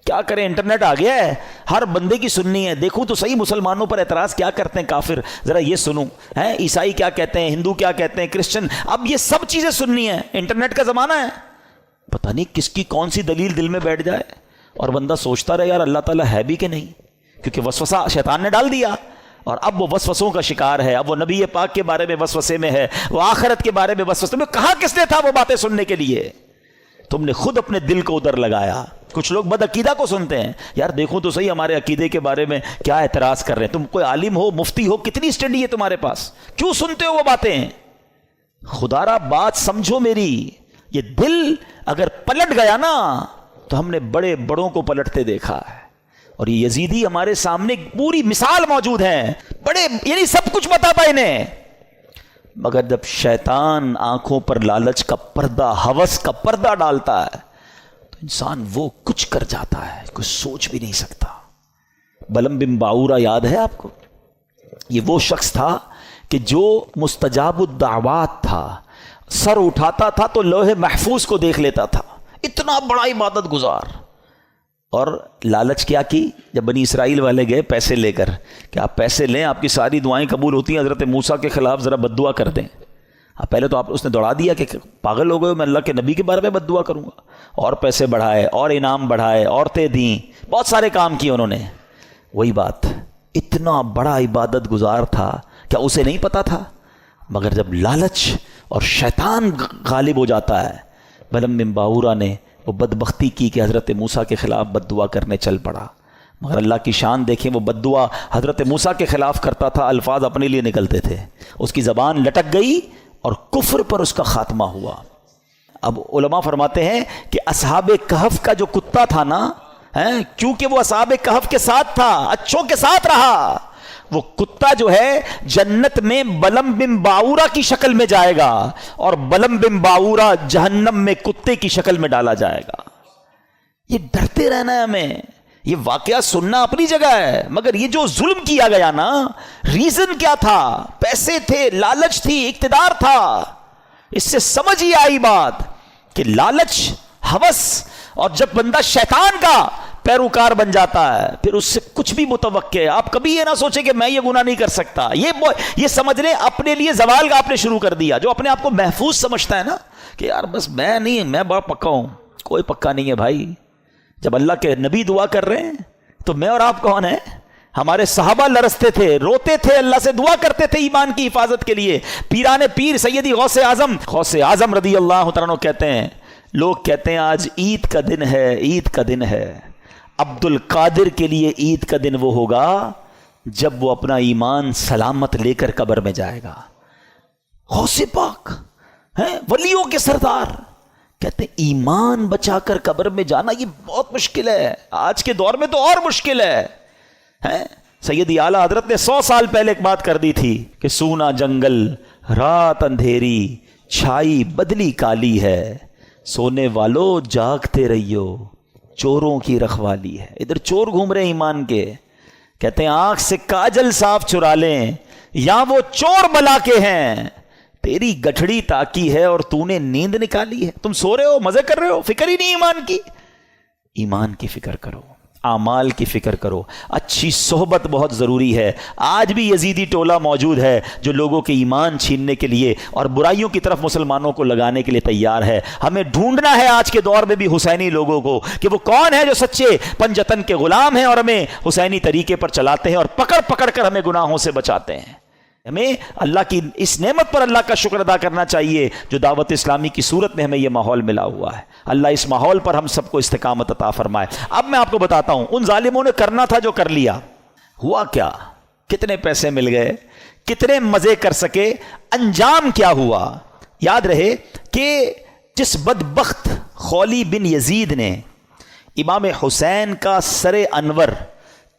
کیا کریں، انٹرنیٹ آ گیا ہے، ہر بندے کی سننی ہے. دیکھوں تو صحیح مسلمانوں پر اعتراض کیا کرتے ہیں کافر، ذرا یہ سنوں، ہیں عیسائی کیا کہتے ہیں، ہندو کیا کہتے ہیں، کرسچن. اب یہ سب چیزیں سننی ہے، انٹرنیٹ کا زمانہ ہے. پتہ نہیں کس کی کون سی دلیل دل میں بیٹھ جائے اور بندہ سوچتا رہے یار اللہ تعالیٰ ہے بھی کہ نہیں، کیونکہ وسوسہ شیطان نے ڈال دیا اور اب وہ وسوسوں کا شکار ہے. اب وہ نبی پاک کے بارے میں وسوسے میں ہے، وہ آخرت کے بارے میں وسوسے میں. کہاں کس نے تھا وہ باتیں سننے کے لیے؟ تم نے خود اپنے دل کو ادھر لگایا. کچھ لوگ بد عقیدہ کو سنتے ہیں، یار دیکھو تو صحیح ہمارے عقیدے کے بارے میں کیا اعتراض کر رہے ہیں. تم کوئی عالم ہو، مفتی ہو، کتنی اسٹڈی ہے تمہارے پاس، کیوں سنتے ہو وہ باتیں؟ خدا را بات سمجھو میری. یہ دل اگر پلٹ گیا نا تو ہم نے بڑے بڑوں کو پلٹتے دیکھا ہے. اور یہ یزیدی ہمارے سامنے پوری مثال موجود ہے، بڑے یعنی سب کچھ پتا تھا انہیں، مگر جب شیطان آنکھوں پر لالچ کا پردہ، ہوس کا پردہ ڈالتا ہے تو انسان وہ کچھ کر جاتا ہے کوئی سوچ بھی نہیں سکتا. بلم بن باورا یاد ہے آپ کو؟ یہ وہ شخص تھا کہ جو مستجاب الدعوات تھا، سر اٹھاتا تھا تو لوح محفوظ کو دیکھ لیتا تھا، اتنا بڑا عبادت گزار. اور لالچ کیا کی؟ جب بنی اسرائیل والے گئے پیسے لے کر کہ آپ پیسے لیں آپ کی ساری دعائیں قبول ہوتی ہیں، حضرت موسیٰ کے خلاف ذرا بد دعا کر دیں. پہلے تو اس نے دوڑا دیا کہ پاگل ہو گئے، میں اللہ کے نبی کے بارے میں بد دعا کروں گا. اور پیسے بڑھائے اور انعام بڑھائے، عورتیں دیں، بہت سارے کام کیے انہوں نے. وہی بات، اتنا بڑا عبادت گزار تھا، کیا اسے نہیں پتا تھا؟ مگر جب لالچ اور شیطان غالب ہو جاتا ہے، بلم بن باورا نے وہ بدبختی کی کہ حضرت موسیٰ کے خلاف بد دعا کرنے چل پڑا. مگر اللہ کی شان دیکھیں، وہ بد دعا حضرت موسیٰ کے خلاف کرتا تھا، الفاظ اپنے لیے نکلتے تھے، اس کی زبان لٹک گئی اور کفر پر اس کا خاتمہ ہوا. اب علماء فرماتے ہیں کہ اصحاب کہف کا جو کتا تھا نا، کیونکہ وہ اصحاب کہف کے ساتھ تھا، اچھوں کے ساتھ رہا، وہ کتا جو ہے جنت میں بلم بن باورا کی شکل میں جائے گا اور بلم بن باورا جہنم میں کتے کی شکل میں ڈالا جائے گا. یہ ڈرتے رہنا ہے ہمیں. یہ واقعہ سننا اپنی جگہ ہے، مگر یہ جو ظلم کیا گیا نا، ریزن کیا تھا؟ پیسے تھے، لالچ تھی، اقتدار تھا. اس سے سمجھ ہی آئی بات کہ لالچ، ہوس، اور جب بندہ شیطان کا پیروکار بن جاتا ہے پھر اس سے کچھ بھی متوقع ہے. آپ کبھی یہ نہ سوچیں کہ میں یہ گناہ نہیں کر سکتا. یہ سمجھ لیں اپنے لیے زوال کا آپ نے شروع کر دیا. جو اپنے آپ کو محفوظ سمجھتا ہے نا کہ یار بس میں نہیں، میں بڑا پکا ہوں، کوئی پکا نہیں ہے بھائی. جب اللہ کے نبی دعا کر رہے ہیں تو میں اور آپ کون ہیں؟ ہمارے صحابہ لرزتے تھے، روتے تھے، اللہ سے دعا کرتے تھے ایمان کی حفاظت کے لیے. پیران پیر سیدی غوث اعظم رضی اللہ تعالیٰ عنہ کہتے ہیں، لوگ کہتے ہیں آج عید کا دن ہے، عید کا دن ہے. عبد القادر کے لیے عید کا دن وہ ہوگا جب وہ اپنا ایمان سلامت لے کر قبر میں جائے گا. غوث پاک ہیں، ولیوں کے سردار، کہتے ہیں ایمان بچا کر قبر میں جانا یہ بہت مشکل ہے. آج کے دور میں تو اور مشکل ہے. سیدی اعلیٰ حضرت نے 100 سال پہلے ایک بات کر دی تھی کہ سونا جنگل، رات اندھیری، چھائی بدلی کالی ہے، سونے والو جاگتے رہیو، چوروں کی رکھوالی ہے. ادھر چور گھوم رہے ایمان کے. کہتے ہیں آنکھ سے کاجل صاف چرا لیں، یا وہ چور بلا کے ہیں، تیری گٹھڑی تاکی ہے اور تو نے نیند نکالی ہے. تم سو رہے ہو، مزے کر رہے ہو، فکر ہی نہیں ایمان کی. ایمان کی فکر کرو، اعمال کی فکر کرو. اچھی صحبت بہت ضروری ہے. آج بھی یزیدی ٹولہ موجود ہے جو لوگوں کے ایمان چھیننے کے لیے اور برائیوں کی طرف مسلمانوں کو لگانے کے لیے تیار ہے. ہمیں ڈھونڈنا ہے آج کے دور میں بھی حسینی لوگوں کو کہ وہ کون ہے جو سچے پنجتن کے غلام ہیں اور ہمیں حسینی طریقے پر چلاتے ہیں اور پکڑ پکڑ کر ہمیں گناہوں سے بچاتے ہیں. ہمیں اللہ کی اس نعمت پر اللہ کا شکر ادا کرنا چاہیے جو دعوت اسلامی کی صورت میں ہمیں یہ ماحول ملا ہوا ہے. اللہ اس ماحول پر ہم سب کو استقامت عطا فرمائے. اب میں آپ کو بتاتا ہوں ان ظالموں نے کرنا تھا جو کر لیا. ہوا کیا؟ کتنے پیسے مل گئے، کتنے مزے کر سکے، انجام کیا ہوا؟ یاد رہے کہ جس بدبخت خولی بن یزید نے امام حسین کا سر انور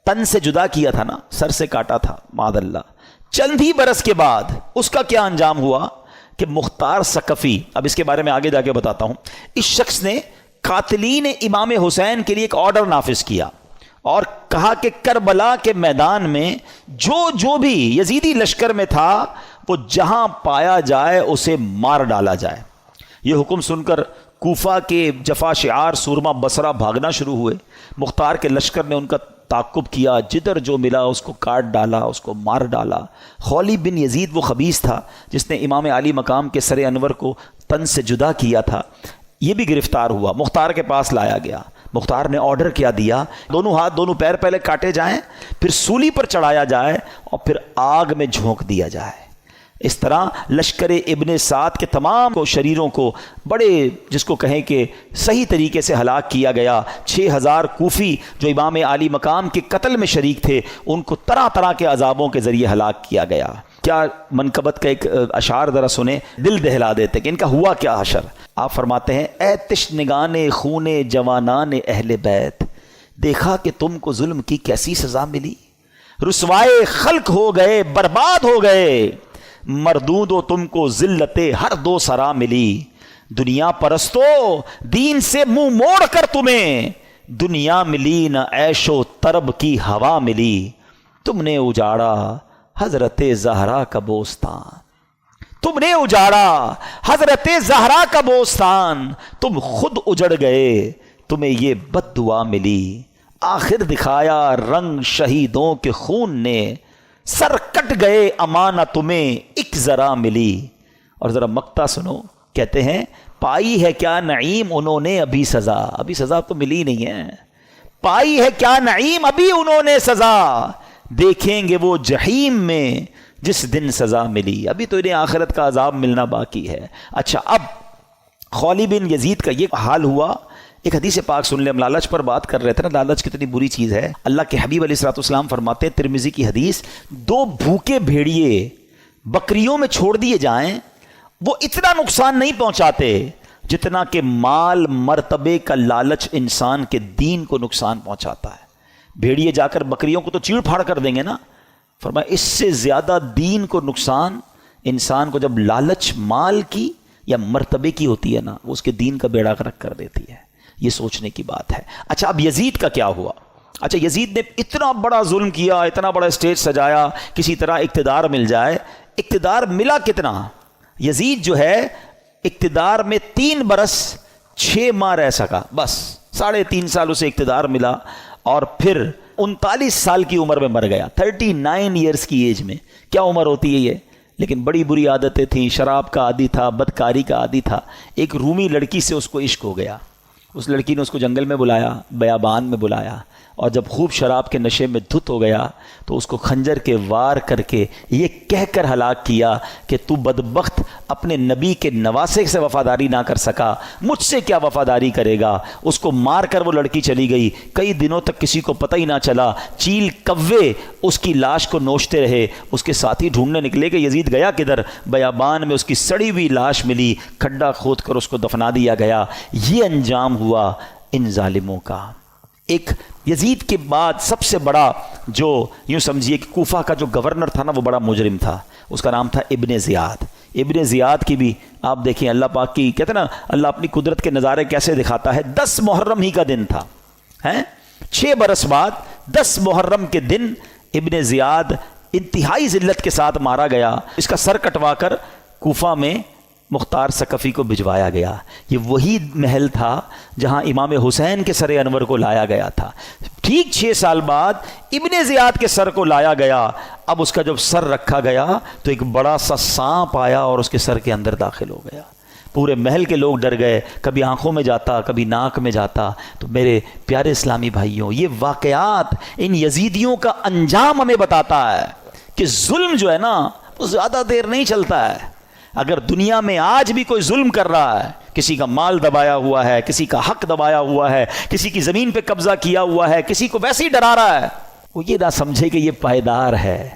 تن سے جدا کیا تھا نا، سر سے کاٹا تھا معاذ اللہ، چند ہی برس کے بعد اس کا کیا انجام ہوا کہ مختار ثقفی، اب اس کے بارے میں آگے جا کے بتاتا ہوں، اس شخص نے قاتلین امام حسین کے لیے ایک آرڈر نافذ کیا اور کہا کہ کربلا کے میدان میں جو بھی یزیدی لشکر میں تھا وہ جہاں پایا جائے اسے مار ڈالا جائے. یہ حکم سن کر کوفہ کے جفا شعار سورما بصرہ بھاگنا شروع ہوئے. مختار کے لشکر نے ان کا تعقب کیا، جدھر جو ملا اس کو کاٹ ڈالا، اس کو مار ڈالا. خولی بن یزید وہ خبیث تھا جس نے امام علی مقام کے سر انور کو تن سے جدا کیا تھا. یہ بھی گرفتار ہوا، مختار کے پاس لایا گیا. مختار نے آرڈر کیا دیا، دونوں ہاتھ دونوں پیر پہلے کاٹے جائیں، پھر سولی پر چڑھایا جائے اور پھر آگ میں جھونک دیا جائے. اس طرح لشکر ابن سعد کے تمام کو شریروں کو بڑے جس کو کہیں کہ صحیح طریقے سے ہلاک کیا گیا. 6000 کوفی جو امام علی مقام کے قتل میں شریک تھے ان کو طرح طرح کے عذابوں کے ذریعے ہلاک کیا گیا. کیا منقبت کا ایک اشعار ذرا سنیں، دل دہلا دیتے کہ ان کا ہوا کیا حشر. آپ فرماتے ہیں اے تشنگان خون جوانان اہل بیت، دیکھا کہ تم کو ظلم کی کیسی سزا ملی، رسوائے خلق ہو گئے، برباد ہو گئے، مردود و تم کو ذلت ہر دو سرا ملی. دنیا پرستو دین سے منہ موڑ کر تمہیں دنیا ملی، نہ عیش و طرب کی ہوا ملی. تم نے اجاڑا حضرت زہرا کا بوستان، تم نے اجاڑا حضرت زہرا کا بوستان، تم خود اجڑ گئے تمہیں یہ بد دعا ملی. آخر دکھایا رنگ شہیدوں کے خون نے، سر کٹ گئے امانہ تمہیں ایک ذرا ملی. اور ذرا مقطع سنو، کہتے ہیں پائی ہے کیا نعیم انہوں نے ابھی سزا، ابھی سزا تو ملی نہیں ہے. پائی ہے کیا نعیم ابھی انہوں نے سزا، دیکھیں گے وہ جہیم میں جس دن سزا ملی. ابھی تو انہیں آخرت کا عذاب ملنا باقی ہے. اچھا اب خولی بن یزید کا یہ حال ہوا. ایک حدیث پاک سن لیں، ہم لالچ پر بات کر رہے تھے نا، لالچ کتنی بری چیز ہے. اللہ کے حبیب علیہ الصلوۃ والسلام فرماتے ہیں ترمذی کی حدیث، 2 بھوکے بھیڑیے بکریوں میں چھوڑ دیے جائیں وہ اتنا نقصان نہیں پہنچاتے جتنا کہ مال مرتبے کا لالچ انسان کے دین کو نقصان پہنچاتا ہے. بھیڑیے جا کر بکریوں کو تو چیڑ پھاڑ کر دیں گے نا، فرمایا اس سے زیادہ دین کو نقصان انسان کو جب لالچ مال کی یا مرتبے کی ہوتی ہے نا، وہ اس کے دین کا بیڑا غرق کر دیتی ہے. یہ سوچنے کی بات ہے. اچھا اب یزید کا کیا ہوا؟ اچھا یزید نے اتنا بڑا ظلم کیا، اتنا بڑا اسٹیج سجایا، کسی طرح اقتدار مل جائے. اقتدار ملا کتنا؟ یزید جو ہے اقتدار میں 3 برس 6 ماہ رہ سکا، بس 3.5 سال اسے اقتدار ملا، اور پھر 39 سال کی عمر میں مر گیا. 39 ایئرس کی ایج میں. کیا عمر ہوتی ہے یہ؟ لیکن بڑی بری عادتیں تھیں، شراب کا عادی تھا، بدکاری کا عادی تھا. ایک رومی لڑکی سے اس کو عشق ہو گیا. اس لڑکی نے اس کو جنگل میں بلایا، بیابان میں بلایا، اور جب خوب شراب کے نشے میں دھت ہو گیا تو اس کو خنجر کے وار کر کے یہ کہہ کر ہلاک کیا کہ تو بدبخت اپنے نبی کے نواسے سے وفاداری نہ کر سکا، مجھ سے کیا وفاداری کرے گا. اس کو مار کر وہ لڑکی چلی گئی. کئی دنوں تک کسی کو پتہ ہی نہ چلا. چیل کوے اس کی لاش کو نوچتے رہے. اس کے ساتھی ڈھونڈنے نکلے کہ یزید گیا کدھر. بیابان میں اس کی سڑی ہوئی لاش ملی، کھڈا کھود کر اس کو دفنا دیا گیا. یہ انجام ہوا ان ظالموں کا. ایک یزید کے بعد سب سے بڑا جو یوں سمجھیے کہ کوفہ کا جو گورنر تھا نا، وہ بڑا مجرم تھا. اس کا نام تھا ابن زیاد. ابن زیاد کی بھی آپ دیکھیں اللہ پاک کی، کہتے ہیں نا اللہ اپنی قدرت کے نظارے کیسے دکھاتا ہے. 10 محرم ہی کا دن تھا، 6 برس بعد 10 محرم کے دن ابن زیاد انتہائی ذلت کے ساتھ مارا گیا. اس کا سر کٹوا کر کوفہ میں مختار ثقفی کو بھجوایا گیا. یہ وہی محل تھا جہاں امام حسین کے سر انور کو لایا گیا تھا. ٹھیک 6 سال بعد ابن زیاد کے سر کو لایا گیا. اب اس کا جب سر رکھا گیا تو ایک بڑا سا سانپ آیا اور اس کے سر کے اندر داخل ہو گیا. پورے محل کے لوگ ڈر گئے، کبھی آنکھوں میں جاتا، کبھی ناک میں جاتا. تو میرے پیارے اسلامی بھائیوں، یہ واقعات ان یزیدیوں کا انجام ہمیں بتاتا ہے کہ ظلم جو ہے نا وہ زیادہ دیر نہیں چلتا ہے. اگر دنیا میں آج بھی کوئی ظلم کر رہا ہے، کسی کا مال دبایا ہوا ہے، کسی کا حق دبایا ہوا ہے، کسی کی زمین پہ قبضہ کیا ہوا ہے، کسی کو ویسے ہی ڈرا رہا ہے، وہ یہ نہ سمجھے کہ یہ پائیدار ہے.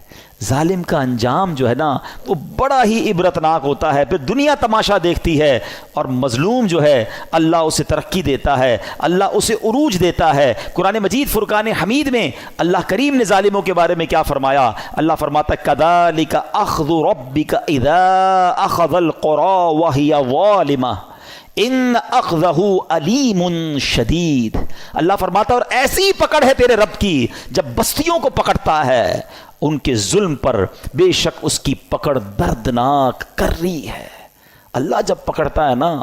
ظالم کا انجام جو ہے نا وہ بڑا ہی عبرتناک ہوتا ہے. پھر دنیا تماشا دیکھتی ہے، اور مظلوم جو ہے اللہ اسے ترقی دیتا ہے، اللہ اسے عروج دیتا ہے. قرآن مجید فرقان حمید میں اللہ کریم نے ظالموں کے بارے میں کیا فرمایا؟ اللہ فرماتا ہے کذالک اخذ ربک اذا اخذ القری وہی ظالمہ ان اخذہ علیم شدید. اللہ فرماتا ہے اور ایسی پکڑ ہے تیرے رب کی جب بستیوں کو پکڑتا ہے ان کے ظلم پر، بے شک اس کی پکڑ دردناک کر رہی ہے. اللہ جب پکڑتا ہے نا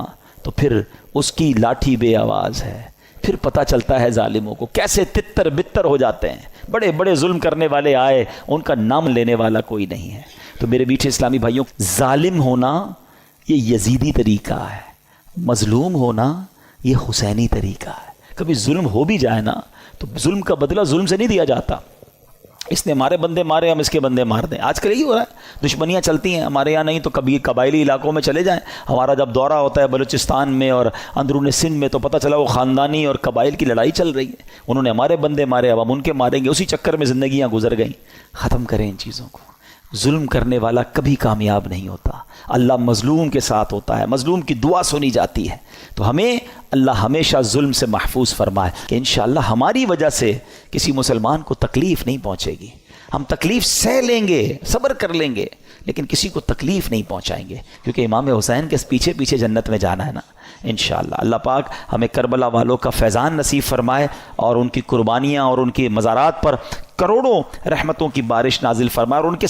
تو پھر اس کی لاٹھی بے آواز ہے. پھر پتہ چلتا ہے ظالموں کو کیسے تتر بتر ہو جاتے ہیں. بڑے بڑے ظلم کرنے والے آئے، ان کا نام لینے والا کوئی نہیں ہے. تو میرے میٹھے اسلامی بھائیوں، ظالم ہونا یہ یزیدی طریقہ ہے، مظلوم ہونا یہ حسینی طریقہ ہے. کبھی ظلم ہو بھی جائے نا تو ظلم کا بدلہ ظلم سے نہیں دیا جاتا. اس نے ہمارے بندے مارے، ہم اس کے بندے مار دیں. آج کل یہی ہو رہا ہے، دشمنیاں چلتی ہیں. ہمارے یہاں نہیں تو کبھی قبائلی علاقوں میں چلے جائیں. ہمارا جب دورہ ہوتا ہے بلوچستان میں اور اندرون سندھ میں تو پتہ چلا وہ خاندانی اور قبائل کی لڑائی چل رہی ہے. انہوں نے ہمارے بندے مارے، اب ہم ان کے ماریں گے. اسی چکر میں زندگیاں گزر گئیں. ختم کریں ان چیزوں کو. ظلم کرنے والا کبھی کامیاب نہیں ہوتا. اللہ مظلوم کے ساتھ ہوتا ہے، مظلوم کی دعا سنی جاتی ہے. تو ہمیں اللہ ہمیشہ ظلم سے محفوظ فرمائے کہ انشاءاللہ ہماری وجہ سے کسی مسلمان کو تکلیف نہیں پہنچے گی. ہم تکلیف سہ لیں گے، صبر کر لیں گے، لیکن کسی کو تکلیف نہیں پہنچائیں گے، کیونکہ امام حسین کے پیچھے پیچھے جنت میں جانا ہے نا انشاءاللہ. اللہ پاک ہمیں کربلا والوں کا فیضان نصیب فرمائے اور ان کی قربانیاں اور ان کی مزارات پر کروڑوں رحمتوں کی بارش نازل فرمائے اور ان کے